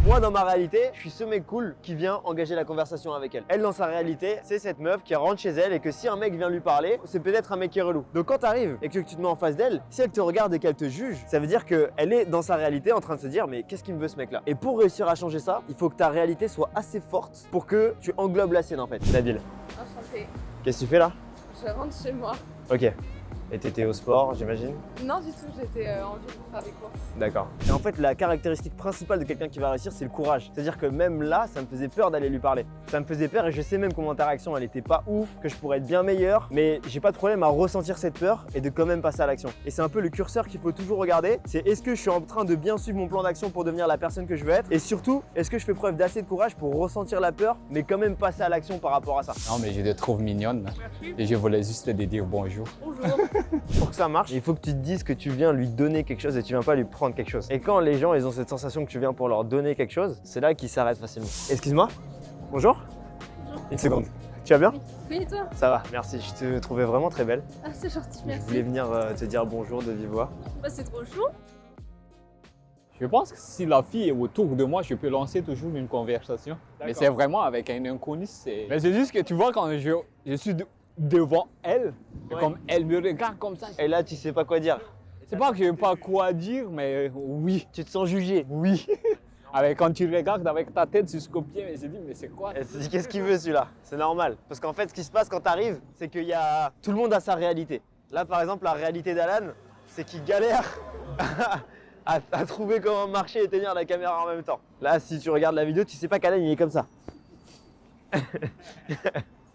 Moi, dans ma réalité, je suis ce mec cool qui vient engager la conversation avec elle. Elle, dans sa réalité, c'est cette meuf qui rentre chez elle et que si un mec vient lui parler, c'est peut-être un mec qui est relou. Donc quand t'arrives et que tu te mets en face d'elle, si elle te regarde et qu'elle te juge, ça veut dire qu'elle est dans sa réalité en train de se dire mais qu'est-ce qu'il me veut ce mec-là? Et pour réussir à changer ça, il faut que ta réalité soit assez forte pour que tu englobes la sienne en fait. Nabil, Enchantée. qu'est-ce que tu fais là? Je rentre chez moi. Ok. Et t'étais au sport, j'imagine? Non, du tout, j'étais en ville pour faire des courses. D'accord. Et en fait, la caractéristique principale de quelqu'un qui va réussir, c'est le courage. C'est-à-dire que même là, ça me faisait peur d'aller lui parler. Ça me faisait peur et je sais même que mon interaction, elle était pas ouf, que je pourrais être bien meilleur, mais j'ai pas de problème à ressentir cette peur et de quand même passer à l'action. Et c'est un peu le curseur qu'il faut toujours regarder, c'est est-ce que je suis en train de bien suivre mon plan d'action pour devenir la personne que je veux être, et surtout, est-ce que je fais preuve d'assez de courage pour ressentir la peur, mais quand même passer à l'action par rapport à ça. Non, mais je te trouve mignonne. Merci. Et je voulais juste te dire bonjour. Bonjour. Pour que ça marche, il faut que tu te dises que tu viens lui donner quelque chose et tu viens pas lui prendre quelque chose. Et quand les gens ils ont cette sensation que tu viens pour leur donner quelque chose, c'est là qu'ils s'arrêtent facilement. Excuse-moi. Bonjour. Bonjour. Une seconde. Tu vas bien? Oui, et toi? Ça va, merci. Je te trouvais vraiment très belle. Ah, c'est gentil, Je merci. voulais venir te dire bonjour de vive voix. Bah, c'est trop chou. Je pense que si la fille est autour de moi, je peux lancer toujours une conversation. Mais c'est vraiment avec un inconnu. Mais c'est juste que tu vois, quand je suis devant elle, et Ouais. comme elle me regarde comme ça, Et là, tu sais pas quoi dire. c'est pas que je sais pas quoi dire, mais oui, Tu te sens jugé. oui. Quand tu regardes avec ta tête sur ce copier, mais je dis, mais c'est quoi? Elle se dit qu'est-ce qu'il veut celui-là? C'est normal. Parce qu'en fait, ce qui se passe quand tu arrives, c'est qu'il y a. Tout le monde a sa réalité. Là, par exemple, la réalité d'Alan, c'est qu'il galère à trouver comment marcher et tenir la caméra en même temps. Là, si tu regardes la vidéo, tu sais pas qu'Alan il est comme ça.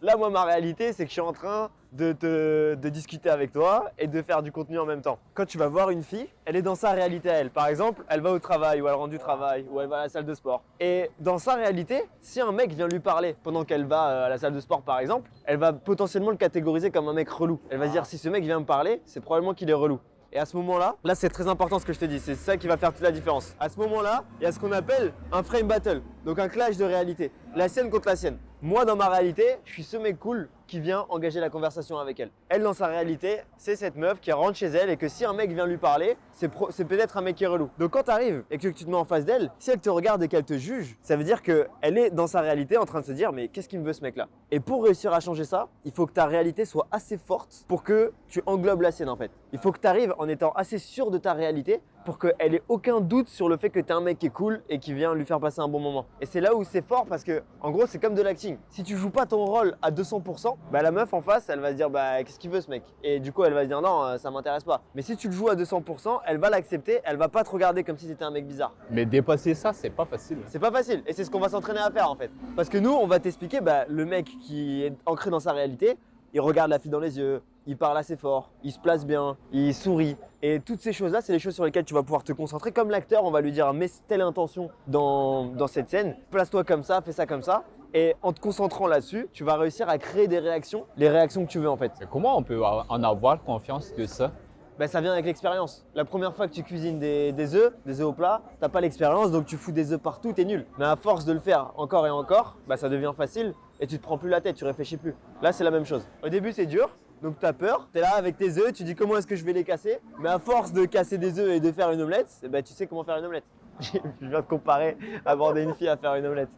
Là, moi, ma réalité, c'est que je suis en train de discuter avec toi et de faire du contenu en même temps. Quand tu vas voir une fille, elle est dans sa réalité à elle. Par exemple, elle va au travail ou elle rentre du travail ou elle va à la salle de sport. Et dans sa réalité, si un mec vient lui parler pendant qu'elle va à la salle de sport, par exemple, elle va potentiellement le catégoriser comme un mec relou. Elle va se dire si ce mec vient me parler, c'est probablement qu'il est relou. Et à ce moment-là, là c'est très important ce que je te dis, c'est ça qui va faire toute la différence. À ce moment-là, il y a ce qu'on appelle un frame battle, donc un clash de réalité. La sienne contre la sienne. Moi dans ma réalité, je suis ce mec cool qui vient engager la conversation avec elle. Elle dans sa réalité, c'est cette meuf qui rentre chez elle et que si un mec vient lui parler, c'est peut-être un mec qui est relou. Donc quand tu arrives et que tu te mets en face d'elle, si elle te regarde et qu'elle te juge, ça veut dire qu'elle est dans sa réalité en train de se dire mais qu'est-ce qu'il me veut ce mec-là? Et pour réussir à changer ça, il faut que ta réalité soit assez forte pour que tu englobes la sienne en fait. Il faut que tu arrives en étant assez sûr de ta réalité pour qu'elle ait aucun doute sur le fait que tu es un mec qui est cool et qui vient lui faire passer un bon moment. Et c'est là où c'est fort parce que en gros c'est comme de l'acting. Si tu joues pas ton rôle à 200%, bah la meuf en face elle va se dire bah qu'est-ce qu'il veut ce mec? Et du coup elle va se dire non ça m'intéresse pas. Mais si tu le joues à 200%, elle va l'accepter, elle va pas te regarder comme si c'était un mec bizarre. Mais dépasser ça, c'est pas facile. C'est pas facile et c'est ce qu'on va s'entraîner à faire en fait. Parce que nous on va t'expliquer bah, le mec qui est ancré dans sa réalité, il regarde la fille dans les yeux, il parle assez fort, il se place bien, il sourit. Et toutes ces choses-là, c'est les choses sur lesquelles tu vas pouvoir te concentrer. Comme l'acteur, on va lui dire, mets telle intention dans cette scène, place-toi comme ça, fais ça comme ça. Et en te concentrant là-dessus, tu vas réussir à créer des réactions, les réactions que tu veux en fait. Mais comment on peut en avoir confiance de ça? Ben, ça vient avec l'expérience. La première fois que tu cuisines des œufs au plat, t'as pas l'expérience, donc tu fous des œufs partout, t'es nul. Mais à force de le faire encore et encore, bah, ça devient facile et tu te prends plus la tête, tu réfléchis plus. Là, c'est la même chose. Au début, c'est dur. Donc tu as peur, tu es là avec tes œufs, tu dis comment est-ce que je vais les casser. Mais à force de casser des œufs et de faire une omelette, eh ben, tu sais comment faire une omelette. Je viens de comparer aborder une fille à faire une omelette.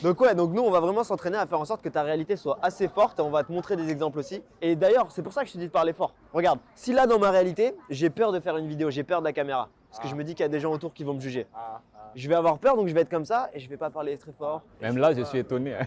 Donc ouais, donc nous on va vraiment s'entraîner à faire en sorte que ta réalité soit assez forte et on va te montrer des exemples aussi. Et d'ailleurs, c'est pour ça que je te dis de parler fort. Regarde, si là dans ma réalité, j'ai peur de faire une vidéo, j'ai peur de la caméra. Parce que je me dis qu'il y a des gens autour qui vont me juger. Je vais avoir peur donc je vais être comme ça et je vais pas parler très fort. Même là, je suis étonné. Hein.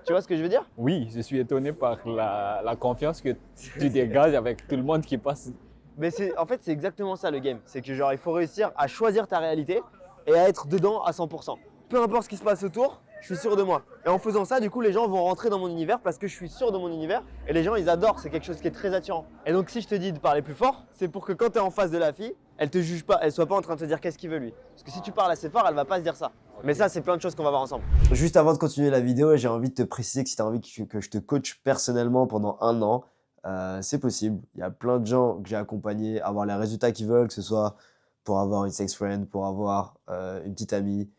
Tu vois ce que je veux dire? Oui, je suis étonné par la confiance que tu dégages avec tout le monde qui passe. Mais en fait, c'est exactement ça le game. C'est que genre, il faut réussir à choisir ta réalité et à être dedans à 100%. Peu importe ce qui se passe autour, je suis sûr de moi. Et en faisant ça, du coup, les gens vont rentrer dans mon univers parce que je suis sûr de mon univers et les gens, ils adorent. C'est quelque chose qui est très attirant. Et donc, si je te dis de parler plus fort, c'est pour que quand tu es en face de la fille, elle te juge pas, elle soit pas en train de te dire qu'est-ce qu'il veut lui. Parce que si tu parles assez fort, elle va pas se dire ça. Mais ça, c'est plein de choses qu'on va voir ensemble. Juste avant de continuer la vidéo, j'ai envie de te préciser que si tu as envie que je te coach personnellement pendant 1 an, c'est possible. Il y a plein de gens que j'ai accompagnés à avoir les résultats qu'ils veulent, que ce soit pour avoir une sex friend, pour avoir une petite amie,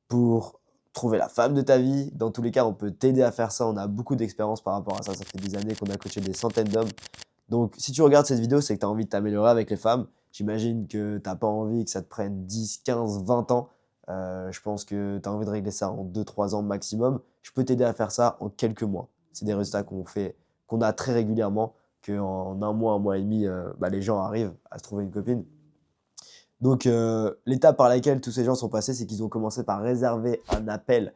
pour trouver la femme de ta vie. Dans tous les cas, on peut t'aider à faire ça. On a beaucoup d'expérience par rapport à ça. Ça fait des années qu'on a coaché des centaines d'hommes. Donc, si tu regardes cette vidéo, c'est que tu as envie de t'améliorer avec les femmes. J'imagine que tu n'as pas envie que ça te prenne 10, 15, 20 ans Je pense que tu as envie de régler ça en 2-3 ans maximum. Je peux t'aider à faire ça en quelques mois. C'est des résultats qu'on a très régulièrement, qu'en un mois et demi, les gens arrivent à se trouver une copine. Donc, l'étape par laquelle tous ces gens sont passés, c'est qu'ils ont commencé par réserver un appel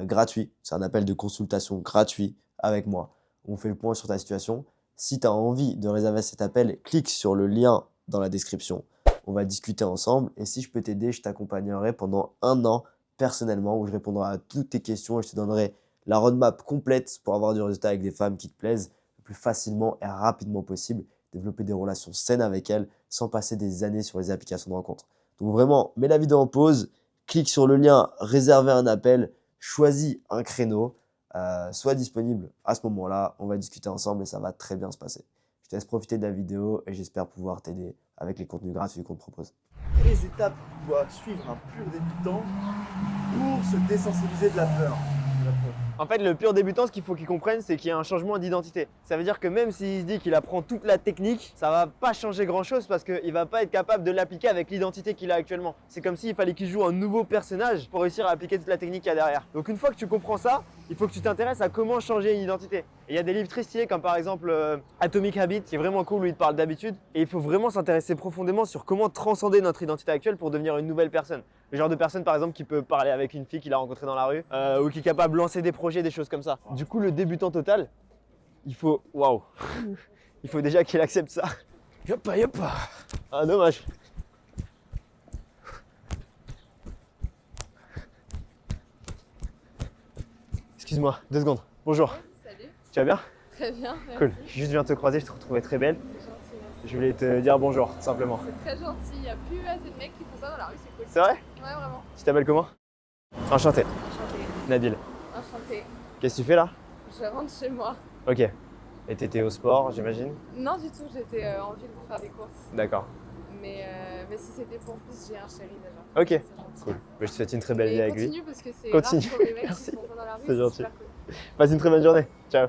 gratuit. C'est un appel de consultation gratuit avec moi. On fait le point sur ta situation. Si tu as envie de réserver cet appel, clique sur le lien dans la description. On va discuter ensemble et si je peux t'aider, je t'accompagnerai pendant 1 an personnellement où je répondrai à toutes tes questions et je te donnerai la roadmap complète pour avoir du résultat avec des femmes qui te plaisent le plus facilement et rapidement possible, développer des relations saines avec elles sans passer des années sur les applications de rencontres. Donc vraiment, mets la vidéo en pause, clique sur le lien, réserver un appel, choisis un créneau, sois disponible à ce moment-là, on va discuter ensemble et ça va très bien se passer. Je te laisse profiter de la vidéo et j'espère pouvoir t'aider avec les contenus gratuits qu'on te propose. Les étapes doivent suivre un pur débutant pour se désensibiliser de la peur. En fait, le pur débutant, ce qu'il faut qu'il comprenne, c'est qu'il y a un changement d'identité. Ça veut dire que même s'il se dit qu'il apprend toute la technique, ça va pas changer grand-chose parce qu'il va pas être capable de l'appliquer avec l'identité qu'il a actuellement. C'est comme s'il fallait qu'il joue un nouveau personnage pour réussir à appliquer toute la technique qu'il y a derrière. Donc une fois que tu comprends ça, il faut que tu t'intéresses à comment changer une identité. Et il y a des livres très stylés comme par exemple Atomic Habits, qui est vraiment cool où il te parle d'habitude. Et il faut vraiment s'intéresser profondément sur comment transcender notre identité actuelle pour devenir une nouvelle personne. Le genre de personne par exemple qui peut parler avec une fille qu'il a rencontrée dans la rue ou qui est capable de lancer des projets, des choses comme ça. Du coup, le débutant total, il faut… Waouh. Il faut déjà qu'il accepte ça. Yoppa, yoppa. Ah, dommage. Excuse-moi, 2 secondes. Bonjour. Salut. Tu vas bien? Très bien. Merci. Cool. Je viens de te croiser, je te retrouvais très belle. C'est gentil. Merci. Je voulais te dire bonjour, simplement. C'est très gentil. Il n'y a plus assez de mecs qui font ça dans la rue, c'est cool. C'est vrai? Ouais, vraiment. Tu t'appelles comment? Enchanté. Enchantée. Nabil. Enchantée. Qu'est-ce que tu fais là? Je rentre chez moi. Ok. Et t'étais au sport, j'imagine? Non, du tout. J'étais en ville pour faire des courses. D'accord. Mais si c'était pour plus, j'ai un chéri déjà. Ok. C'est gentil. Cool. Je te souhaite une très belle vie Et avec lui. continue parce que c'est Continue. rare pour les mecs Merci. qui font ça dans la rue. C'est gentil. super cool. Passe une très bonne journée. Ciao.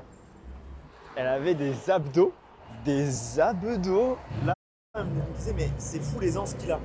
Elle avait des abdos. Des abdos. Je me disais, mais c'est fou l'aisance qu'il a.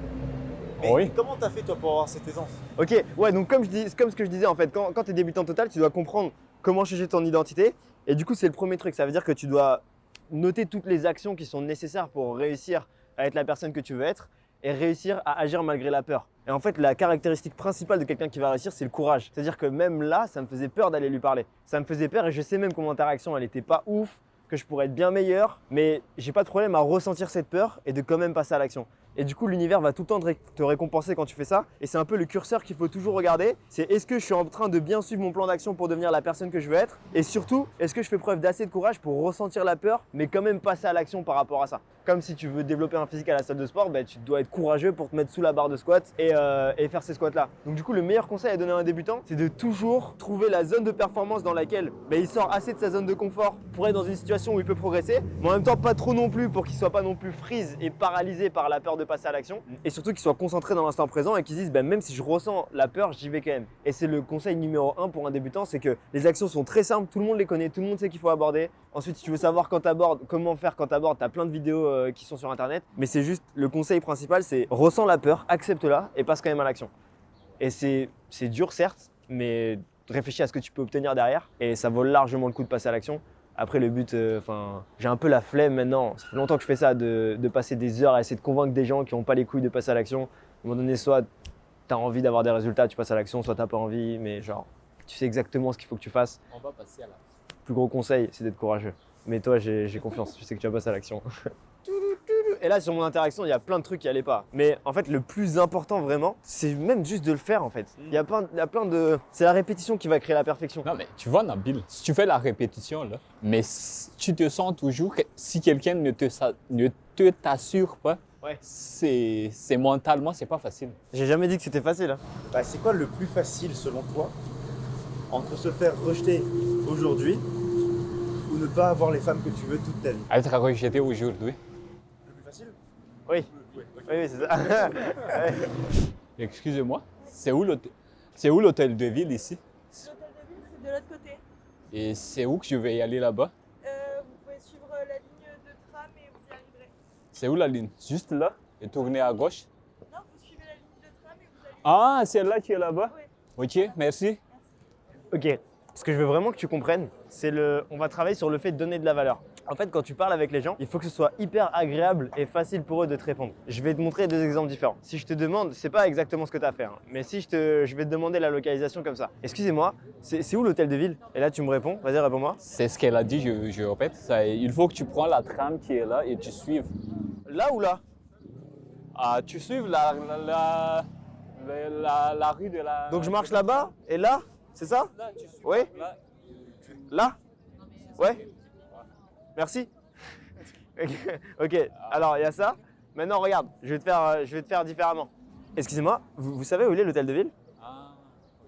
Mais Oui. comment t'as fait toi pour avoir cette aisance? Ok, ouais, donc comme ce que je disais en fait, quand tu es débutant total, tu dois comprendre comment changer ton identité. Et du coup, c'est le premier truc. Ça veut dire que tu dois noter toutes les actions qui sont nécessaires pour réussir à être la personne que tu veux être et réussir à agir malgré la peur. Et en fait, la caractéristique principale de quelqu'un qui va réussir, c'est le courage. C'est-à-dire que même là, ça me faisait peur d'aller lui parler. Ça me faisait peur et je sais même que mon interaction, elle n'était pas ouf, que je pourrais être bien meilleur, mais j'ai pas de problème à ressentir cette peur et de quand même passer à l'action. Et du coup, l'univers va tout le temps te récompenser quand tu fais ça. Et c'est un peu le curseur qu'il faut toujours regarder. C'est est-ce que je suis en train de bien suivre mon plan d'action pour devenir la personne que je veux être? Et surtout, est-ce que je fais preuve d'assez de courage pour ressentir la peur, mais quand même passer à l'action par rapport à ça? Comme si tu veux développer un physique à la salle de sport, tu dois être courageux pour te mettre sous la barre de squat et faire ces squats-là. Donc du coup, le meilleur conseil à donner à un débutant, c'est de toujours trouver la zone de performance dans laquelle il sort assez de sa zone de confort pour être dans une situation où il peut progresser, mais en même temps pas trop non plus pour qu'il soit pas non plus freeze et paralysé par la peur de passer à l'action. Et surtout qu'il soit concentré dans l'instant présent et qu'il se dise même si je ressens la peur, j'y vais quand même. Et c'est le conseil numéro 1 pour un débutant, c'est que les actions sont très simples, tout le monde les connaît, tout le monde sait qu'il faut aborder. Ensuite, si tu veux savoir quand tu abordes, comment faire quand tu abordes, tu as plein de vidéos qui sont sur internet. Mais c'est juste, le conseil principal, c'est ressens la peur, accepte-la et passe quand même à l'action. Et c'est dur certes, mais réfléchis à ce que tu peux obtenir derrière et ça vaut largement le coup de passer à l'action. Après le but, j'ai un peu la flemme maintenant, ça fait longtemps que je fais ça, de passer des heures à essayer de convaincre des gens qui n'ont pas les couilles de passer à l'action. À un moment donné, soit tu as envie d'avoir des résultats, tu passes à l'action, soit tu n'as pas envie, mais genre, tu sais exactement ce qu'il faut que tu fasses. On va passer à l'action. Le plus gros conseil, c'est d'être courageux. Mais toi, j'ai confiance, je sais que tu vas passer à l'action. Et là, sur mon interaction, il y a plein de trucs qui n'allaient pas. Mais en fait, le plus important vraiment, c'est même juste de le faire en fait. Il y a plein de… C'est la répétition qui va créer la perfection. Non, mais tu vois, Nabil, si tu fais la répétition, là, mais si tu te sens toujours, si quelqu'un ne te t'assure pas, Ouais. c'est mentalement, c'est pas facile. J'ai jamais dit que c'était facile. Hein. C'est quoi le plus facile selon toi entre se faire rejeter aujourd'hui ou ne pas avoir les femmes que tu veux toute ta vie? Être rejeté aujourd'hui. Le plus facile? Oui. Oui, ok. Oui, c'est ça. Ouais. Excusez-moi, c'est où l'hôtel de ville ici? L'hôtel de ville, c'est de l'autre côté. Et c'est où que je vais y aller là-bas? Vous pouvez suivre la ligne de tram et vous y arriverez. C'est où la ligne? Juste là? Et tourner à gauche? Non, vous suivez la ligne de tram et vous allez Ah, celle-là qui est là-bas? Ok, merci. Ok. Ce que je veux vraiment que tu comprennes, c'est on va travailler sur le fait de donner de la valeur. En fait, quand tu parles avec les gens, il faut que ce soit hyper agréable et facile pour eux de te répondre. Je vais te montrer deux exemples différents. Si je te demande, c'est pas exactement ce que tu as fait, hein, mais si je vais te demander la localisation comme ça. Excusez-moi, c'est où l'hôtel de ville? Et là, tu me réponds. Vas-y, réponds-moi. C'est ce qu'elle a dit, je répète. Il faut que tu prends la tram qui est là et tu suives. Là ou là? Ah, tu suives la rue de la... Donc je marche là-bas et là? C'est ça? Là, tu suis. Oui? Là. Là? Ouais? Merci. Ok, alors il y a ça. Maintenant, regarde, je vais te faire différemment. Excusez-moi, vous savez où il est l'hôtel de ville? Ah, ok.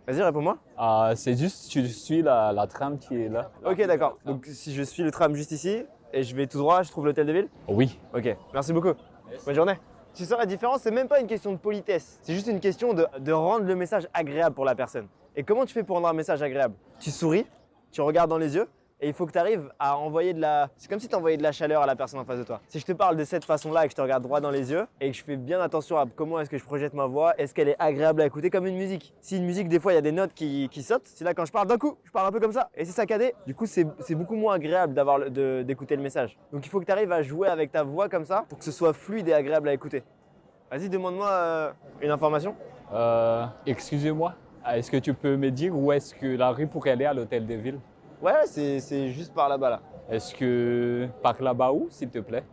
Vas-y, réponds-moi. Ah, c'est juste, tu suis la tram qui est là. Ok, d'accord. Donc si je suis le tram juste ici et je vais tout droit, je trouve l'hôtel de ville? Oui. Ok, merci beaucoup. Bonne journée. Tu sens la différence, c'est même pas une question de politesse, c'est juste une question de rendre le message agréable pour la personne. Et comment tu fais pour rendre un message agréable? Tu souris, tu regardes dans les yeux et il faut que tu arrives à envoyer de la... C'est comme si tu envoyais de la chaleur à la personne en face de toi. Si je te parle de cette façon-là et que je te regarde droit dans les yeux et que je fais bien attention à comment est-ce que je projette ma voix, est-ce qu'elle est agréable à écouter comme une musique? Si une musique, des fois, il y a des notes qui sautent, c'est là quand je parle d'un coup, je parle un peu comme ça et c'est saccadé. Du coup, c'est beaucoup moins agréable d'écouter le message. Donc il faut que tu arrives à jouer avec ta voix comme ça pour que ce soit fluide et agréable à écouter. Vas-y, demande-moi une information. Excusez-moi, est-ce que tu peux me dire où est-ce que la rue pour aller à l'hôtel de ville? Ouais, c'est juste par là-bas là. Est-ce que par là-bas où, s'il te plaît?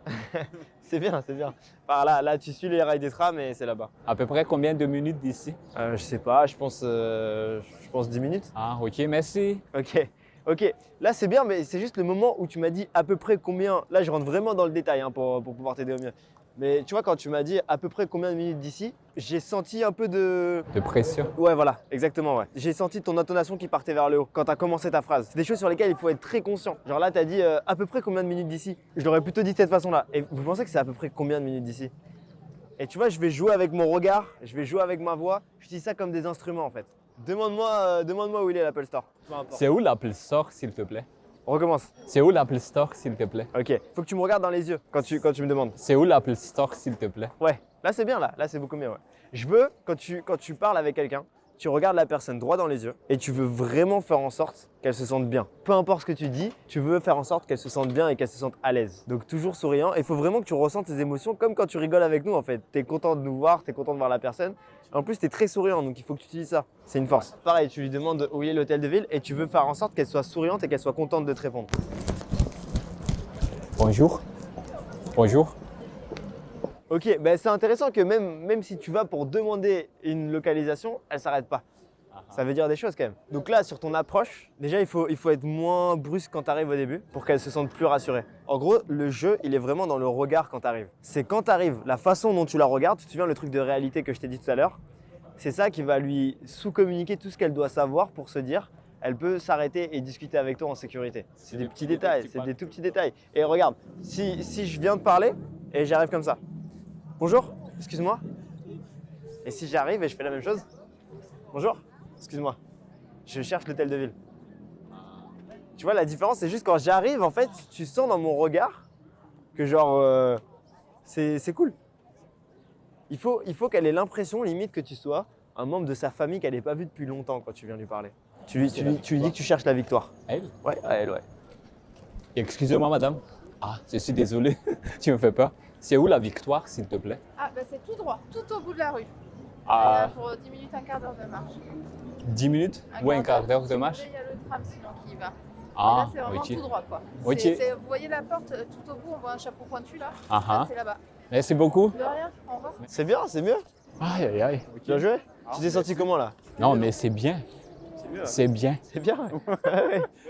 C'est bien, c'est bien. Par là, tu suis les rails des trams et c'est là-bas. À peu près combien de minutes d'ici? Je sais pas, je pense 10 minutes. Ah, ok, merci. Ok. Là, c'est bien, mais c'est juste le moment où tu m'as dit à peu près combien. Là, je rentre vraiment dans le détail hein, pour pouvoir t'aider au mieux. Mais tu vois, quand tu m'as dit à peu près combien de minutes d'ici, j'ai senti un peu de... De pression. Ouais, voilà, exactement, ouais. J'ai senti ton intonation qui partait vers le haut quand tu as commencé ta phrase. C'est des choses sur lesquelles il faut être très conscient. Genre là, tu as dit à peu près combien de minutes d'ici. Je l'aurais plutôt dit de cette façon-là. Et vous pensez que c'est à peu près combien de minutes d'ici? Et tu vois, je vais jouer avec mon regard, je vais jouer avec ma voix. J'utilise ça comme des instruments, en fait. Demande-moi où il est l'Apple Store. Peu importe. C'est où l'Apple Store, s'il te plaît? On recommence. C'est où l'Apple Store, s'il te plaît? Ok. Faut que tu me regardes dans les yeux quand tu me demandes. C'est où l'Apple Store, s'il te plaît? Ouais. Là, c'est bien, là. Là, c'est beaucoup mieux, ouais. Je veux, quand tu parles avec quelqu'un, tu regardes la personne droit dans les yeux et tu veux vraiment faire en sorte qu'elle se sente bien. Peu importe ce que tu dis, tu veux faire en sorte qu'elle se sente bien et qu'elle se sente à l'aise. Donc toujours souriant. Il faut vraiment que tu ressentes tes émotions comme quand tu rigoles avec nous en fait. Tu es content de nous voir, tu es content de voir la personne. En plus, tu es très souriant, donc il faut que tu utilises ça. C'est une force. Pareil, tu lui demandes où il est l'hôtel de ville et tu veux faire en sorte qu'elle soit souriante et qu'elle soit contente de te répondre. Bonjour. Bonjour. Ok, ben c'est intéressant que même si tu vas pour demander une localisation, elle s'arrête pas. Ça veut dire des choses quand même. Donc là, sur ton approche, déjà il faut être moins brusque quand tu arrives au début pour qu'elle se sente plus rassurée. En gros, le jeu, il est vraiment dans le regard quand tu arrives. C'est quand tu arrives, la façon dont tu la regardes, tu te souviens le truc de réalité que je t'ai dit tout à l'heure, c'est ça qui va lui sous-communiquer tout ce qu'elle doit savoir pour se dire elle peut s'arrêter et discuter avec toi en sécurité. C'est des petits détails, c'est des tout petits détails. Et regarde, si je viens de parler et j'arrive comme ça. Bonjour, excuse-moi. Et si j'arrive et je fais la même chose? Bonjour, excuse-moi. Je cherche l'hôtel de ville. Tu vois, la différence, c'est juste quand j'arrive, en fait, tu sens dans mon regard que genre, c'est cool. Il faut qu'elle ait l'impression, limite, que tu sois un membre de sa famille qu'elle n'ait pas vu depuis longtemps quand tu viens lui parler. Tu lui dis que tu cherches la victoire. Elle? Ouais, à elle, ouais. Excusez-moi, madame. Ah, je suis désolé. Tu me fais peur. C'est où la victoire, s'il te plaît? Ah, bah c'est tout droit, tout au bout de la rue. Ah, Pour 10 minutes, un quart d'heure de marche. 10 minutes ou un quart d'heure de marche? Il y a le tram sinon qui y va. Ah, Et là, c'est vraiment ok. tout droit, quoi. Ok. Vous voyez la porte, tout au bout, on voit un chapeau pointu là. Ah, Là, ah. c'est là-bas. Merci beaucoup. De rien, au revoir. C'est bien, c'est mieux. Aïe, aïe, aïe. Bien joué. Tu t'es senti comment là? Non, mais c'est bien. C'est bien. C'est bien.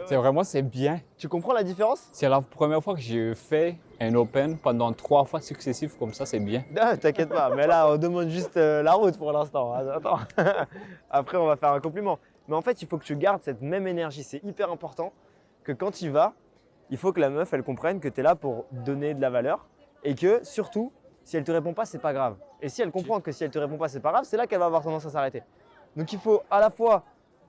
C'est bien. Tu comprends la différence? C'est la première fois que je fais un open pendant 3 fois successifs comme ça, c'est bien. Non, t'inquiète pas, mais là on demande juste la route pour l'instant. Attends. Après on va faire un compliment. Mais en fait il faut que tu gardes cette même énergie, c'est hyper important que quand tu y vas, il faut que la meuf elle comprenne que tu es là pour donner de la valeur et que surtout si elle te répond pas c'est pas grave. Et si elle comprend que si elle te répond pas c'est pas grave, c'est là qu'elle va avoir tendance à s'arrêter. Donc il faut à la fois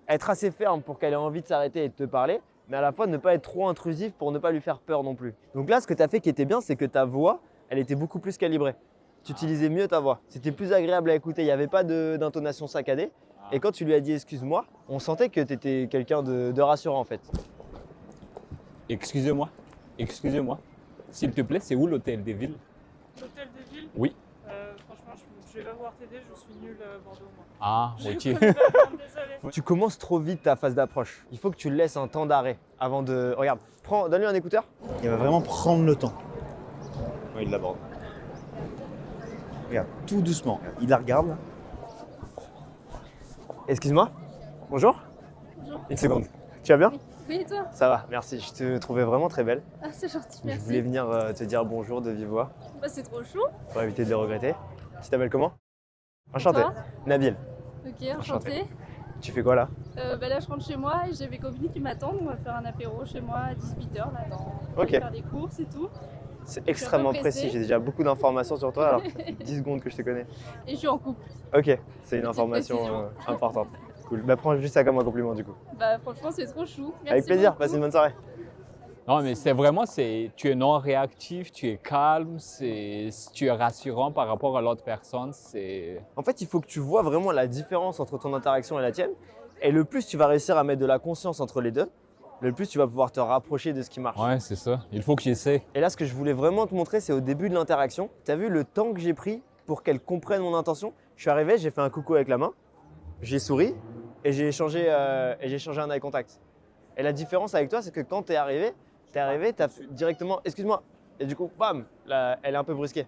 être assez ferme pour qu'elle ait envie de s'arrêter et de te parler, mais à la fois ne pas être trop intrusif pour ne pas lui faire peur non plus. Donc là, ce que tu as fait qui était bien, c'est que ta voix, elle était beaucoup plus calibrée. Tu utilisais mieux ta voix. C'était plus agréable à écouter. Il n'y avait pas d'intonation saccadée. Et quand tu lui as dit excuse-moi, on sentait que tu étais quelqu'un de rassurant en fait. Excusez-moi. Excusez-moi. S'il te plaît, c'est où l'hôtel des villes? L'hôtel de ville Oui. Franchement, je vais pas pouvoir t'aider, je suis nulle Bordeaux, moi. Ah, Je ok. connais pas vraiment, désolée. Tu commences trop vite ta phase d'approche. Il faut que tu laisses un temps d'arrêt avant de. Regarde, donne-lui un écouteur. Il va vraiment prendre le temps. Ouais, il l'aborde. Regarde, tout doucement. Regarde, il la regarde. Là. Excuse-moi. Bonjour. Bonjour. Une seconde. Tu vas bien? Oui, et toi? Ça va, merci. Je te trouvais vraiment très belle. Ah, c'est gentil, Je merci. voulais venir te dire bonjour de vive voix Bah, c'est trop chaud. pour éviter de les regretter. Tu t'appelles comment? Enchanté. Toi? Nabil. Ok, enchantée. Tu fais quoi là? Bah, là, je rentre chez moi et j'ai mes copines qui m'attendent. On va faire un apéro chez moi à 18h. Là, on Ok. va faire des courses et tout. C'est extrêmement pressée. précis. J'ai déjà beaucoup d'informations sur toi alors. 10 secondes que je te connais. Et je suis en couple. Ok, c'est une Petite information précision. importante. Cool. Bah prends juste ça comme un compliment du coup. Bah, franchement, c'est trop chou. Merci Avec plaisir, beaucoup. passe une bonne soirée. Non, mais c'est vraiment, tu es non réactif, tu es calme, tu es rassurant par rapport à l'autre personne. En fait, il faut que tu vois vraiment la différence entre ton interaction et la tienne. Et le plus tu vas réussir à mettre de la conscience entre les deux, le plus tu vas pouvoir te rapprocher de ce qui marche. Ouais, c'est ça. Il faut que j'essaie. Et là, ce que je voulais vraiment te montrer, c'est au début de l'interaction. Tu as vu le temps que j'ai pris pour qu'elle comprenne mon intention? Je suis arrivé, j'ai fait un coucou avec la main, j'ai souri et j'ai échangé un eye contact. Et la différence avec toi, c'est que quand tu es arrivé, tu as directement excuse-moi. Et du coup, bam, là, elle est un peu brusquée.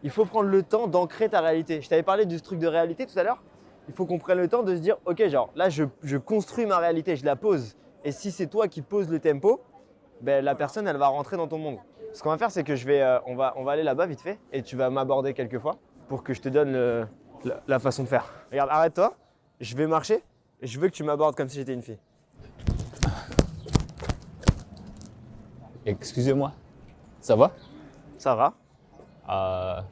Il faut prendre le temps d'ancrer ta réalité. Je t'avais parlé du truc de réalité tout à l'heure. Il faut qu'on prenne le temps de se dire, ok, genre là, je construis ma réalité, je la pose. Et si c'est toi qui poses le tempo, ben, la personne, elle va rentrer dans ton monde. Ce qu'on va faire, c'est que on va aller là-bas vite fait et tu vas m'aborder quelques fois pour que je te donne la façon de faire. Regarde, arrête-toi, je vais marcher et je veux que tu m'abordes comme si j'étais une fille. Excusez-moi. Ça va? Ça va?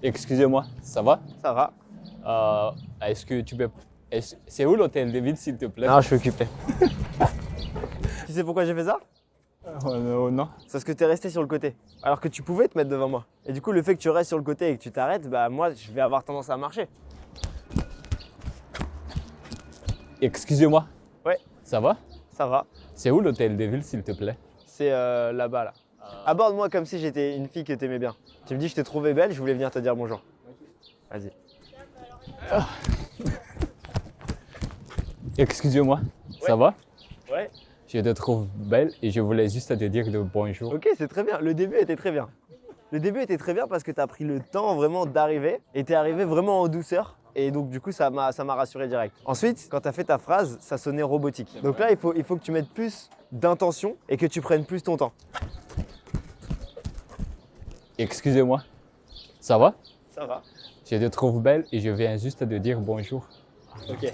Excusez-moi. Ça va? Ça va? Est-ce que tu peux... C'est où l'hôtel de ville, s'il te plaît? Non, je suis occupé. Tu sais pourquoi j'ai fait ça? Non. C'est parce que tu es resté sur le côté, alors que tu pouvais te mettre devant moi. Et du coup, le fait que tu restes sur le côté et que tu t'arrêtes, bah moi, je vais avoir tendance à marcher. Excusez-moi. Ouais. Ça va? Ça va? C'est où l'hôtel de ville, s'il te plaît? C'est là-bas, là. Aborde-moi comme si j'étais une fille que t'aimais bien. Tu me dis, je t'ai trouvé belle, je voulais venir te dire bonjour. Vas-y. Excusez-moi. Ça va? Ouais. Je te trouve belle et je voulais juste te dire de bonjour. Ok, c'est très bien. Le début était très bien. Le début était très bien parce que tu as pris le temps vraiment d'arriver et tu es arrivé vraiment en douceur. Et donc du coup, ça m'a rassuré direct. Ensuite, quand tu as fait ta phrase, ça sonnait robotique. Donc là, il faut que tu mettes plus d'intention et que tu prennes plus ton temps. Excusez-moi. Ça va? Ça va. Je te trouve belle et je viens juste te dire bonjour. Ok.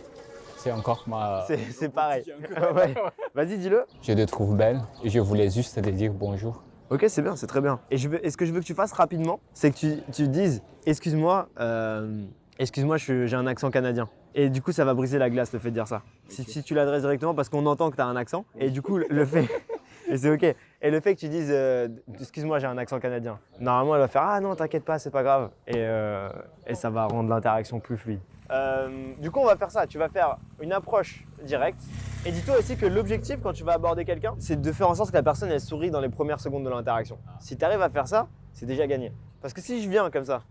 C'est encore ma... C'est pareil. Ouais. Vas-y, dis-le. Je te trouve belle et je voulais juste te dire bonjour. Ok, c'est bien, c'est très bien. Et ce que je veux que tu fasses rapidement, c'est que tu dises excuse-moi, excuse-moi, j'ai un accent canadien. Et du coup, ça va briser la glace le fait de dire ça. Okay. Si tu l'adresses directement, parce qu'on entend que tu as un accent, et du coup, le fait. Et c'est ok. Et le fait que tu dises excuse-moi, j'ai un accent canadien. Normalement, elle va faire ah non, t'inquiète pas, c'est pas grave. Et ça va rendre l'interaction plus fluide. Du coup, on va faire ça. Tu vas faire une approche directe. Et dis-toi aussi que l'objectif quand tu vas aborder quelqu'un, c'est de faire en sorte que la personne elle sourit dans les premières secondes de l'interaction. Si tu arrives à faire ça, c'est déjà gagné. Parce que si je viens comme ça,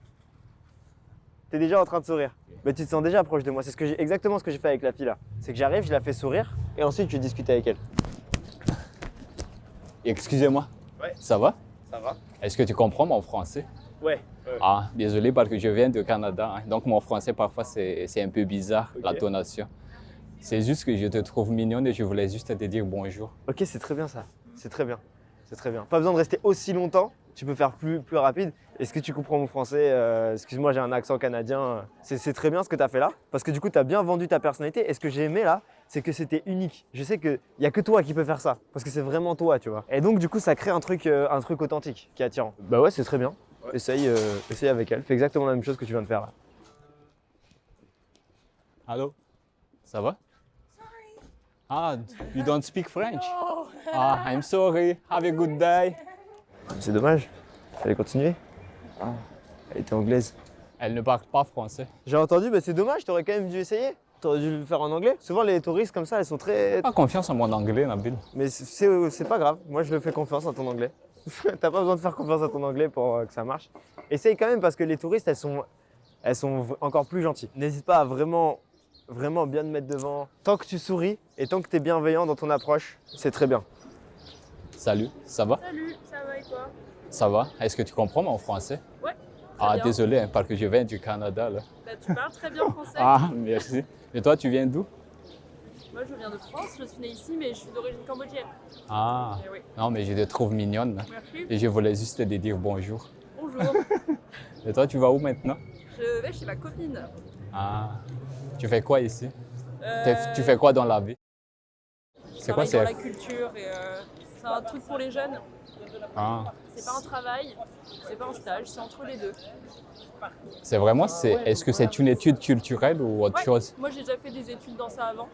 tu es déjà en train de sourire, mais tu te sens déjà proche de moi. C'est exactement ce que j'ai fait avec la fille là. C'est que j'arrive, je la fais sourire et ensuite tu discutes avec elle. Excusez-moi. Ouais. Ça va? Ça va. Est-ce que tu comprends mon français? Ouais. Ah, désolé parce que je viens du Canada, hein. Donc mon français parfois c'est un peu bizarre, la tonation. C'est juste que je te trouve mignonne et je voulais juste te dire bonjour. Ok, c'est très bien ça. C'est très bien. C'est très bien. Pas besoin de rester aussi longtemps. Tu peux faire plus rapide. Est-ce que tu comprends mon français? Excuse-moi, j'ai un accent canadien. C'est très bien ce que tu as fait là. Parce que du coup, tu as bien vendu ta personnalité. Et ce que j'ai aimé là, c'est que c'était unique. Je sais qu'il n'y a que toi qui peux faire ça. Parce que c'est vraiment toi, tu vois. Et donc, du coup, ça crée un truc authentique qui est attirant. Bah ouais, c'est très bien. Ouais. Essaye avec elle. Fais exactement la même chose que tu viens de faire là. Allô? Ça va? Ah, you don't speak French? Ah, I'm sorry. Have a good day. C'est dommage. Fallait continuer. Elle était anglaise. Elle ne parle pas français. J'ai entendu, c'est dommage, t'aurais quand même dû essayer. T'aurais dû le faire en anglais. Souvent les touristes comme ça, elles sont très... Pas confiance en mon anglais, Nabil. Mais c'est pas grave, moi je le fais confiance à ton anglais. T'as pas besoin de faire confiance à ton anglais pour que ça marche. Essaye quand même parce que les touristes, elles sont encore plus gentilles. N'hésite pas à vraiment bien te mettre devant. Tant que tu souris et tant que tu es bienveillant dans ton approche, c'est très bien. Salut, ça va? Salut, ça va et toi? Ça va? Est-ce que tu comprends mon français? Ouais. Ah, bien. désolé, hein, parce que je viens du Canada, là. Bah, tu parles très bien français. Ah, merci. Et toi, tu viens d'où? Moi, je viens de France, je suis née ici, mais je suis d'origine cambodgienne. Ah, Eh oui. non, mais je te trouve mignonne, là. Merci. Et je voulais juste te dire bonjour. Bonjour. Et toi, tu vas où maintenant? Je vais chez ma copine. Ah, tu fais quoi ici? Euh, Tu fais quoi dans la vie? C'est quoi, travaille dans la culture et c'est un truc pour les jeunes. Ah, C'est pas un travail, c'est pas un stage, c'est entre les deux. c'est vraiment, est-ce que c'est une étude culturelle ou autre Ouais, chose? moi j'ai déjà fait des études dans ça avant.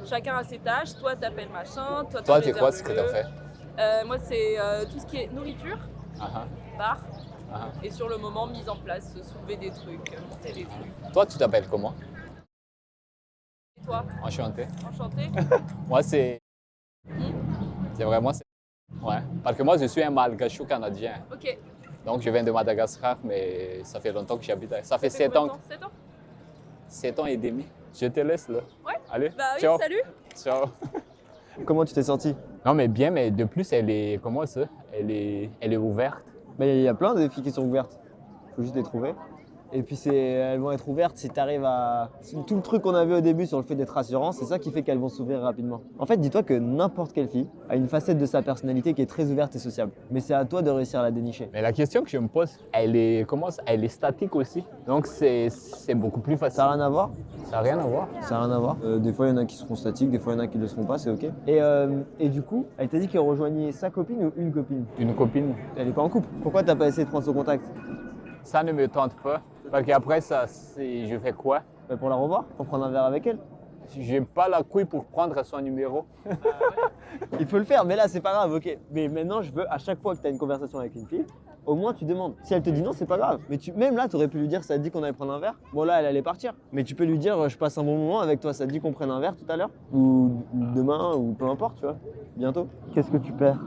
Chacun a ses tâches, toi t'appelles machin, toi Toi, tu c'est quoi ce que tu as fait? Moi c'est tout ce qui est nourriture, Ah, bar, ah. et sur le moment mise en place, soulever des trucs, monter des trucs. Toi, tu t'appelles comment? Et toi, Enchanté. enchanté? Moi, c'est vraiment... Ouais, parce que moi, je suis un malgacho-canadien. Ok. Donc, je viens de Madagascar, mais ça fait longtemps que j'habite. Ça fait 7 combien de ans. temps 7 ans? 7 ans et demi. Je te laisse, là. Ouais. Allez, Bah oui, ciao. salut. Ciao. Comment tu t'es senti? Non, mais bien, mais de plus, elle est... Comment ça? Elle est ouverte. Il y a plein de filles qui sont ouvertes. Faut juste les trouver. Et puis elles vont être ouvertes si tu arrives à... Tout le truc qu'on a vu au début sur le fait d'être rassurant, c'est ça qui fait qu'elles vont s'ouvrir rapidement. En fait, dis-toi que n'importe quelle fille a une facette de sa personnalité qui est très ouverte et sociable. Mais c'est à toi de réussir à la dénicher. Mais la question que je me pose, elle est statique aussi. Donc, c'est beaucoup plus facile. Ça n'a rien à voir? Ça n'a rien à voir. Ça n'a rien à voir. Des fois, il y en a qui seront statiques, des fois, il y en a qui ne le seront pas, c'est ok. Et du coup, elle t'a dit qu'elle rejoignait sa copine ou une copine? Une copine, Elle n'est pas en couple. Pourquoi t'as pas essayé de prendre son contact? ça ne me tente pas. Parce qu'après, je fais quoi? Pour la revoir? Pour prendre un verre avec elle? J'ai pas la couille pour prendre son numéro. Il faut le faire, mais là, c'est pas grave, ok. Mais maintenant, je veux, à chaque fois que tu as une conversation avec une fille, au moins tu demandes. Si elle te dit non, c'est pas grave. Mais même là, tu aurais pu lui dire, ça te dit qu'on allait prendre un verre. Bon, là, elle allait partir. Mais tu peux lui dire, je passe un bon moment avec toi, ça te dit qu'on prenne un verre tout à l'heure? Ou demain, ou peu importe, tu vois. Bientôt. Qu'est-ce que tu perds?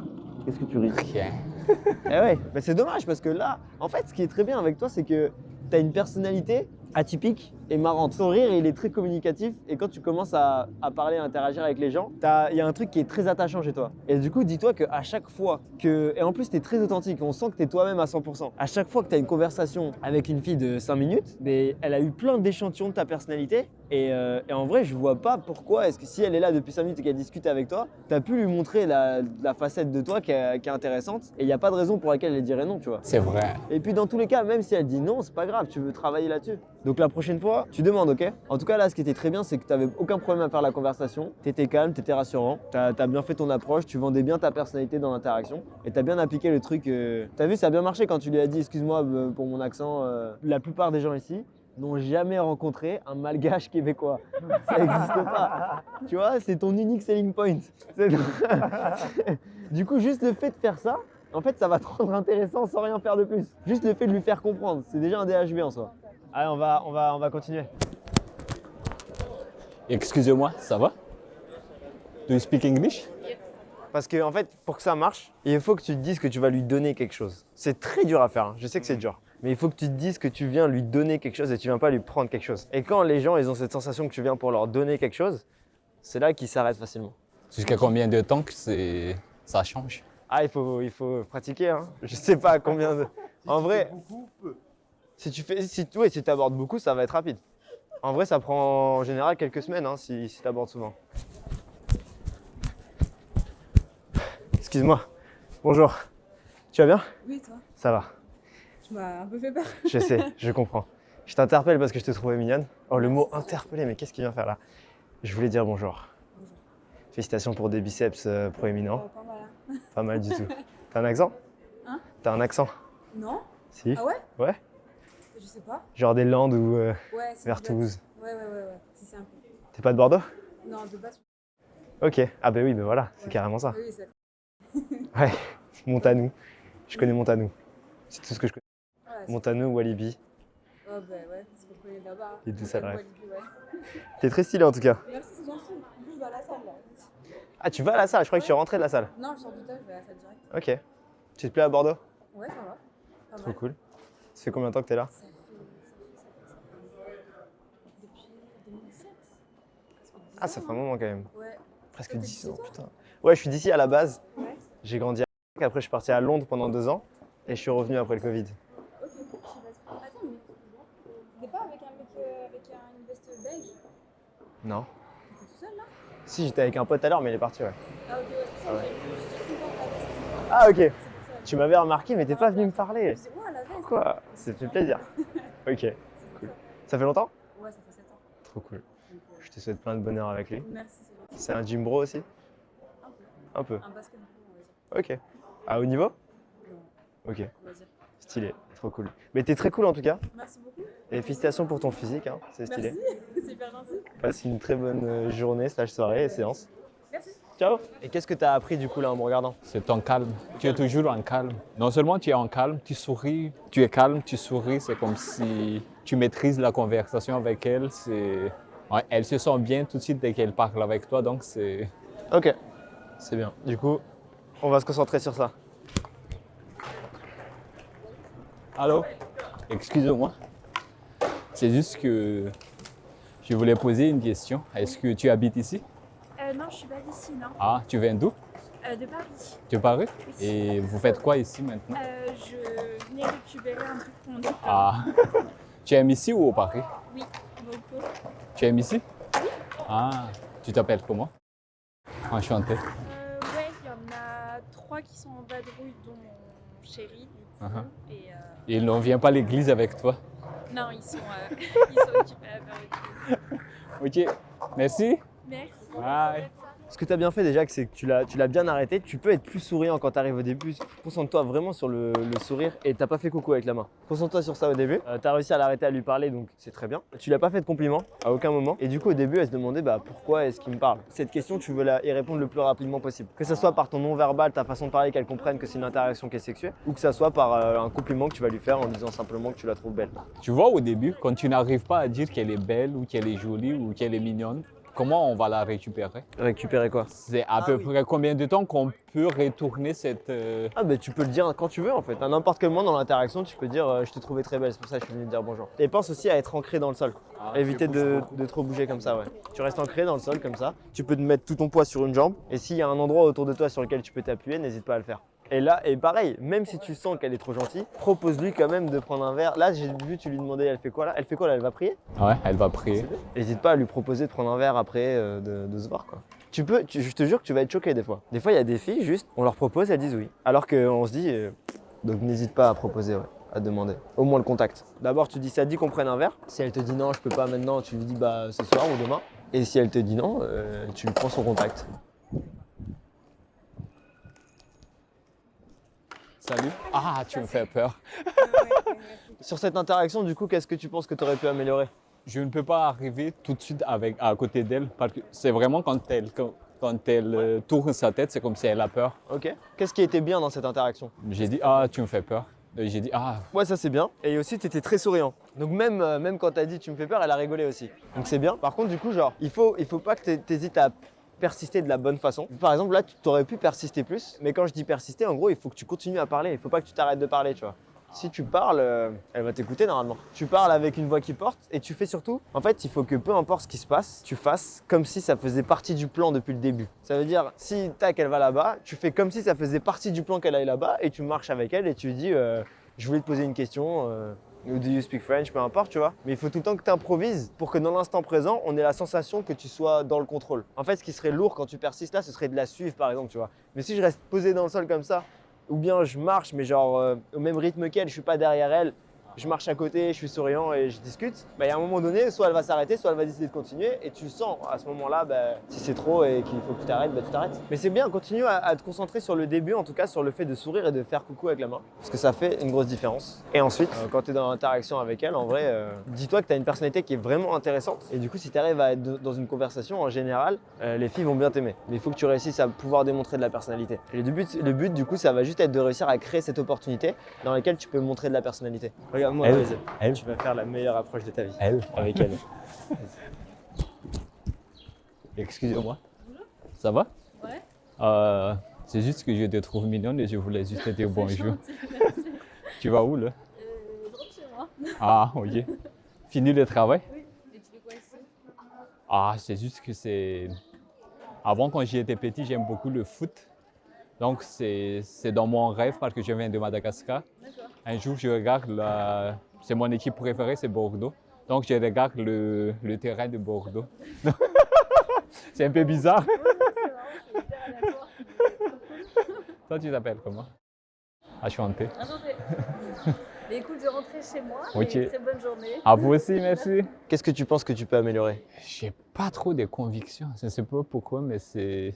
Qu'est-ce que tu ris? Rien. Eh ouais, mais c'est dommage parce que là, en fait, ce qui est très bien avec toi, c'est que tu as une personnalité atypique et marrante. Ton rire, il est très communicatif et quand tu commences à parler, à interagir avec les gens, il y a un truc qui est très attachant chez toi. Et du coup, dis-toi qu'à chaque fois que... Et en plus, tu es très authentique, on sent que tu es toi-même à 100%. À chaque fois que tu as une conversation avec une fille de 5 minutes, mais elle a eu plein d'échantillons de ta personnalité et en vrai, je vois pas pourquoi est-ce que si elle est là depuis 5 minutes et qu'elle discute avec toi, tu as pu lui montrer la facette de toi qui est intéressante et il n'y a pas de raison pour laquelle elle dirait non, tu vois. C'est vrai. Et puis dans tous les cas, même si elle dit non, c'est pas grave, tu veux travailler là-dessus. Donc la prochaine fois, tu demandes, ok? En tout cas là, ce qui était très bien, c'est que tu n'avais aucun problème à faire la conversation, tu étais calme, tu étais rassurant, tu as bien fait ton approche, tu vendais bien ta personnalité dans l'interaction et tu as bien appliqué le truc. Tu as vu, ça a bien marché quand tu lui as dit, excuse-moi pour mon accent, la plupart des gens ici n'ont jamais rencontré un malgache québécois. Ça n'existe pas. Tu vois, c'est ton unique selling point. Du coup, juste le fait de faire ça, en fait, ça va te rendre intéressant sans rien faire de plus. Juste le fait de lui faire comprendre, c'est déjà un DHV en soi. Allez, on va continuer. Excusez-moi, ça va? Do you speak English? Parce que en fait, pour que ça marche, il faut que tu te dises que tu vas lui donner quelque chose. C'est très dur à faire, hein. Je sais que c'est dur. Mais il faut que tu te dises que tu viens lui donner quelque chose et tu viens pas lui prendre quelque chose. Et quand les gens ils ont cette sensation que tu viens pour leur donner quelque chose, c'est là qu'ils s'arrêtent facilement. Jusqu'à combien de temps que ça change? Ah, il faut pratiquer, hein. Je sais pas combien de... En vrai, Beaucoup, peu. si tu abordes beaucoup, ça va être rapide. En vrai, ça prend en général quelques semaines, hein, si tu abordes souvent. Excuse-moi. Bonjour. Tu vas bien? Oui, toi, Ça va. tu m'as un peu fait peur. Je sais, je comprends. Je t'interpelle parce que je te trouvais mignonne. Oh, le mot interpeller, mais qu'est-ce qu'il vient faire là? Je voulais dire bonjour. Bonjour. Félicitations pour des biceps proéminents. Pas mal, hein. Pas mal du tout. T'as un accent? Hein? T'as un accent? Non? Si. Ah ouais? Ouais. Je sais pas. Genre des Landes ou Ouais, c'est vers exact. Toulouse. Ouais. Si c'est un peu. T'es pas de Bordeaux? Non, de base. Ok. Ah bah oui, bah voilà, c'est Ouais. carrément ça. Oui, c'est Ouais, Montanou. Je connais Montanou. C'est tout ce que je connais. ouais, Montanou, Walibi, oh, bah ouais, c'est ce qu'on connaît là-bas. Les deux Ouais, salades. Walibi, ouais. T'es très stylé en tout cas. Merci, c'est gentil. En plus, je vais à la salle là. Ah, tu vas à la salle? Je crois que tu es rentré de la salle. Non, je sors du taf, je vais à la salle direct. Ok. Tu te plais à Bordeaux? Ouais, ça va. Pas Trop mal. cool. Ça fait combien de temps que t'es là? Ça fait. Depuis 2017. Ah, ça fait un moment quand même. Ouais. Presque Toi, t'es 10 d'ici, ans, toi putain. Ouais, je suis d'ici à la base. Ouais. J'ai grandi à New York. Après, je suis parti à Londres pendant 2 ans. Et je suis revenu après le Covid. Ok, je sais pas. Attends, mais t'es pas avec un mec avec une veste belge? Non. T'étais tout seul là? Si, j'étais avec un pote tout à l'heure, mais il est parti, ouais. Ah, ok, ouais, c'est ça, Ah ouais. j'ai vu juste une fois ta veste. Ah, ok. C'est pour ça. Tu m'avais remarqué, mais t'es pas venu me parler. Je disais, ouais, la veste. Quoi? Ça fait plaisir. Ok. C'est pour Cool. ça. Ça fait longtemps? Ouais, ça fait 7 ans. Trop cool. Donc, Je te souhaite plein de bonheur avec lui. merci, c'est gentil. C'est un gym bro aussi? Un peu. Un peu. Un basketball, on va dire. Ok. À haut niveau? Non, Ok. on va dire. Stylé. Trop cool. Mais t'es très cool en tout cas. Merci beaucoup. Et félicitations pour ton physique, hein. C'est stylé. Merci, c'est hyper gentil. Passe une très bonne journée, soirée et séance. Merci. Ciao. Et qu'est-ce que t'as appris du coup là en me regardant? C'est ton calme. Tu es toujours en calme. Non seulement tu es en calme, tu souris, tu es calme, tu souris. C'est comme si tu maîtrises la conversation avec elle. Ouais, elle se sent bien tout de suite dès qu'elle parle avec toi. Donc c'est... Ok. C'est bien. Du coup, on va se concentrer sur ça. Allô? Excuse-moi. C'est juste que je voulais poser une question. Est-ce que tu habites ici? Non, je suis pas d'ici, non. Ah, tu viens d'où? De Paris. Tu es Paris? Oui. Et vous faites quoi ici maintenant? Je venais récupérer un truc pour mon diplôme. Ah, tu aimes ici ou au Paris? Oui, beaucoup. Tu aimes ici? Ah, tu t'appelles comment? Enchanté. Ouais, il y en a 3 qui sont en vadrouille, dont mon chéri, du coup. Et Et il ne vient pas à l'église avec toi? non, ils sont occupés à faire autre chose. Ok, merci. Merci. Bye. Ce que tu as bien fait déjà, c'est que tu l'as bien arrêté. Tu peux être plus souriant quand tu arrives au début. Concentre-toi vraiment sur le sourire et t'as pas fait coucou avec la main. Concentre-toi sur ça au début. Tu as réussi à l'arrêter, à lui parler, donc c'est très bien. Tu l'as pas fait de compliment à aucun moment. Et du coup, au début, elle se demandait pourquoi est-ce qu'il me parle. Cette question, tu veux y répondre le plus rapidement possible. Que ce soit par ton non-verbal, ta façon de parler, qu'elle comprenne que c'est une interaction qui est sexuelle, ou que ça soit par un compliment que tu vas lui faire en disant simplement que tu la trouves belle. Tu vois, au début, quand tu n'arrives pas à dire qu'elle est belle ou qu'elle est jolie ou qu'elle est mignonne, comment on va la récupérer? Récupérer quoi? C'est à peu près combien de temps qu'on peut retourner cette... Ah bah tu peux le dire quand tu veux en fait. À n'importe quel moment dans l'interaction, tu peux dire je t'ai trouvé très belle, c'est pour ça que je suis venu te dire bonjour. Et pense aussi à être ancré dans le sol. Éviter de trop bouger comme ça, ouais. Tu restes ancré dans le sol comme ça. Tu peux te mettre tout ton poids sur une jambe. Et s'il y a un endroit autour de toi sur lequel tu peux t'appuyer, n'hésite pas à le faire. Et là, et pareil, même si tu sens qu'elle est trop gentille, propose-lui quand même de prendre un verre. Là, j'ai vu, tu lui demandais, elle fait quoi là? Elle fait quoi là? Elle va prier? Ouais, elle va prier. N'hésite pas à lui proposer de prendre un verre après, de se voir quoi. Je te jure que tu vas être choqué des fois. Des fois, il y a des filles, juste, on leur propose, elles disent oui. Alors qu'on se dit, donc n'hésite pas à proposer, ouais, à demander. Au moins le contact. D'abord, tu dis, ça te dit qu'on prenne un verre. Si elle te dit non, je peux pas maintenant, tu lui dis ce soir ou demain. Et si elle te dit non, tu prends son contact. Salut. Ah, tu me fais peur. Sur cette interaction, du coup, qu'est-ce que tu penses que tu aurais pu améliorer? Je ne peux pas arriver tout de suite à côté d'elle parce que c'est vraiment quand elle tourne sa tête, c'est comme si elle a peur. Ok. Qu'est-ce qui était bien dans cette interaction? J'ai dit, ah, tu me fais peur. J'ai dit, ah, Ouais, ça c'est bien. Et aussi, tu étais très souriant. Donc même quand tu as dit tu me fais peur, elle a rigolé aussi. Donc c'est bien. Par contre, du coup, genre, il faut pas que tu hésites à persister de la bonne façon. Par exemple, là, tu aurais pu persister plus. Mais quand je dis persister, en gros, il faut que tu continues à parler. Il faut pas que tu t'arrêtes de parler, tu vois. Si tu parles, elle va t'écouter normalement. Tu parles avec une voix qui porte et tu fais surtout, en fait, il faut que peu importe ce qui se passe, tu fasses comme si ça faisait partie du plan depuis le début. Ça veut dire, si tac, elle va là-bas, tu fais comme si ça faisait partie du plan qu'elle aille là-bas et tu marches avec elle et tu lui dis, je voulais te poser une question, ou do you speak French, peu importe, tu vois. Mais il faut tout le temps que tu improvises pour que dans l'instant présent, on ait la sensation que tu sois dans le contrôle. En fait, ce qui serait lourd quand tu persistes là, ce serait de la suivre par exemple, tu vois. Mais si je reste posé dans le sol comme ça, ou bien je marche, mais genre au même rythme qu'elle, je suis pas derrière elle, je marche à côté, je suis souriant et je discute, bah, il y a un moment donné, soit elle va s'arrêter, soit elle va décider de continuer et tu sens à ce moment-là, bah, si c'est trop et qu'il faut que tu t'arrêtes, bah, tu t'arrêtes. Mais c'est bien, continue à te concentrer sur le début, en tout cas sur le fait de sourire et de faire coucou avec la main, parce que ça fait une grosse différence. Et ensuite, quand tu es dans l'interaction avec elle, en vrai, dis-toi que tu as une personnalité qui est vraiment intéressante et du coup, si tu arrives à être dans une conversation, en général, les filles vont bien t'aimer. Mais il faut que tu réussisses à pouvoir démontrer de la personnalité. Et le but, du coup, ça va juste être de réussir à créer cette opportunité dans laquelle tu peux montrer de la personnalité. Regarde-moi, Elle. tu vas faire la meilleure approche de ta vie. Elle. Avec elle. Excusez-moi. Ça va? Ouais. C'est juste que je te trouve mignonne et je voulais juste te dire C'est bonjour. gentil, merci. Tu vas où là? Je rentre chez moi. Ah, ok. Fini le travail? Oui. Et tu fais quoi ici? Ah, c'est juste que c'est... Avant, quand j'étais petit, j'aime beaucoup le foot. Donc, c'est dans mon rêve parce que je viens de Madagascar. D'accord. Un jour, je regarde c'est mon équipe préférée, c'est Bordeaux. Donc, je regarde le terrain de Bordeaux. C'est un peu bizarre. C'est marrant, c'est hyper aléatoire. Toi, tu t'appelles comment? Enchanté. Enchantée. Mais écoute, je rentrais chez moi. Ok. Et très bonne journée. À vous aussi, merci. Qu'est-ce que tu penses que tu peux améliorer? J'ai pas trop de convictions. Je ne sais pas pourquoi, mais c'est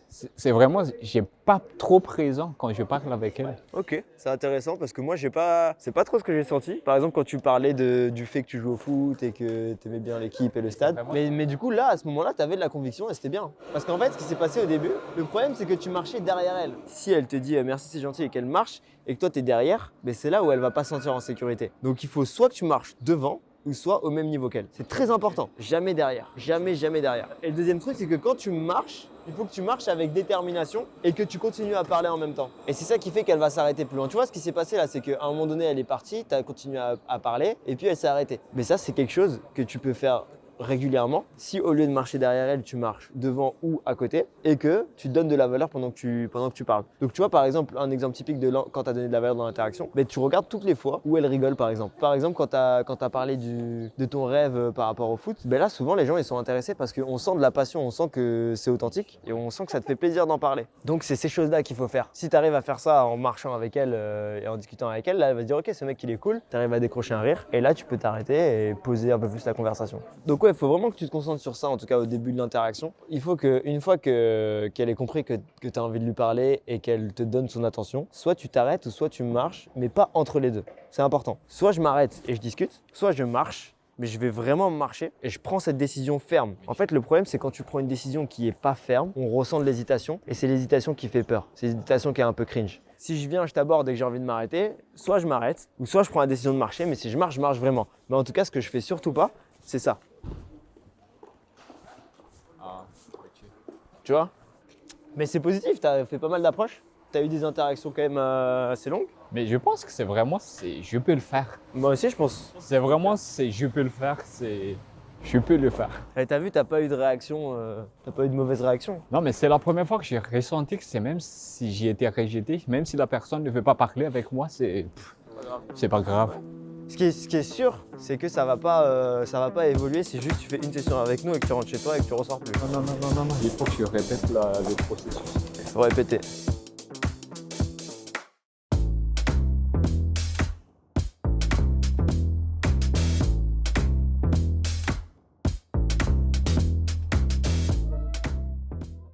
vraiment... J'ai pas trop présent quand je parle avec elle. Ok, c'est intéressant parce que moi, c'est pas trop ce que j'ai senti. Par exemple, quand tu parlais du fait que tu joues au foot et que tu aimais bien l'équipe et le stade. Mais du coup, là, à ce moment-là, tu avais de la conviction et c'était bien. Parce qu'en fait, ce qui s'est passé au début, le problème, c'est que tu marchais derrière elle. Si elle te dit merci, c'est gentil et qu'elle marche et que toi, tu es derrière, c'est là où elle va pas se sentir en sécurité. Donc, il faut soit que tu marches devant, ou soit au même niveau qu'elle. C'est très important. Jamais derrière. Jamais, jamais derrière. Et le deuxième truc, c'est que quand tu marches, il faut que tu marches avec détermination et que tu continues à parler en même temps. Et c'est ça qui fait qu'elle va s'arrêter plus loin. Tu vois, ce qui s'est passé là, c'est qu'à un moment donné, elle est partie, tu as continué à parler et puis elle s'est arrêtée. Mais ça, c'est quelque chose que tu peux faire régulièrement si au lieu de marcher derrière elle, tu marches devant ou à côté et que tu donnes de la valeur pendant que tu parles. Donc tu vois par exemple un exemple typique de quand tu as donné de la valeur dans l'interaction, tu regardes toutes les fois où elle rigole par exemple. Par exemple quand tu as parlé de ton rêve par rapport au foot, là souvent les gens ils sont intéressés parce qu'on sent de la passion, on sent que c'est authentique et on sent que ça te fait plaisir d'en parler. Donc c'est ces choses là qu'il faut faire. Si tu arrives à faire ça en marchant avec elle et en discutant avec elle, là elle va se dire ok ce mec il est cool, tu arrives à décrocher un rire et là tu peux t'arrêter et poser un peu plus la conversation. Donc il faut vraiment que tu te concentres sur ça, en tout cas au début de l'interaction. Il faut qu'une fois qu'elle ait compris que tu as envie de lui parler et qu'elle te donne son attention, soit tu t'arrêtes ou soit tu marches, mais pas entre les deux. C'est important. Soit je m'arrête et je discute, soit je marche, mais je vais vraiment marcher et je prends cette décision ferme. En fait, le problème, c'est quand tu prends une décision qui n'est pas ferme, on ressent de l'hésitation et c'est l'hésitation qui fait peur. C'est l'hésitation qui est un peu cringe. Si je viens, je t'aborde et que j'ai envie de m'arrêter, soit je m'arrête ou soit je prends la décision de marcher, mais si je marche vraiment. Mais en tout cas, ce que je fais surtout pas, c'est ça. Tu vois? Mais c'est positif, tu as fait pas mal d'approches, tu as eu des interactions quand même assez longues. Mais je pense que c'est vraiment, je peux le faire. Moi aussi, je pense. C'est vraiment, je peux le faire, je peux le faire. Et t'as vu, t'as pas eu de réaction, t'as pas eu de mauvaise réaction. Non, mais c'est la première fois que j'ai ressenti que c'est même si j'ai été rejeté, même si la personne ne veut pas parler avec moi, c'est pas grave. Ce qui est sûr, c'est que ça va pas évoluer si juste tu fais une session avec nous et que tu rentres chez toi et que tu ressors plus. Non. Il faut que je répète le processus. Il faut répéter.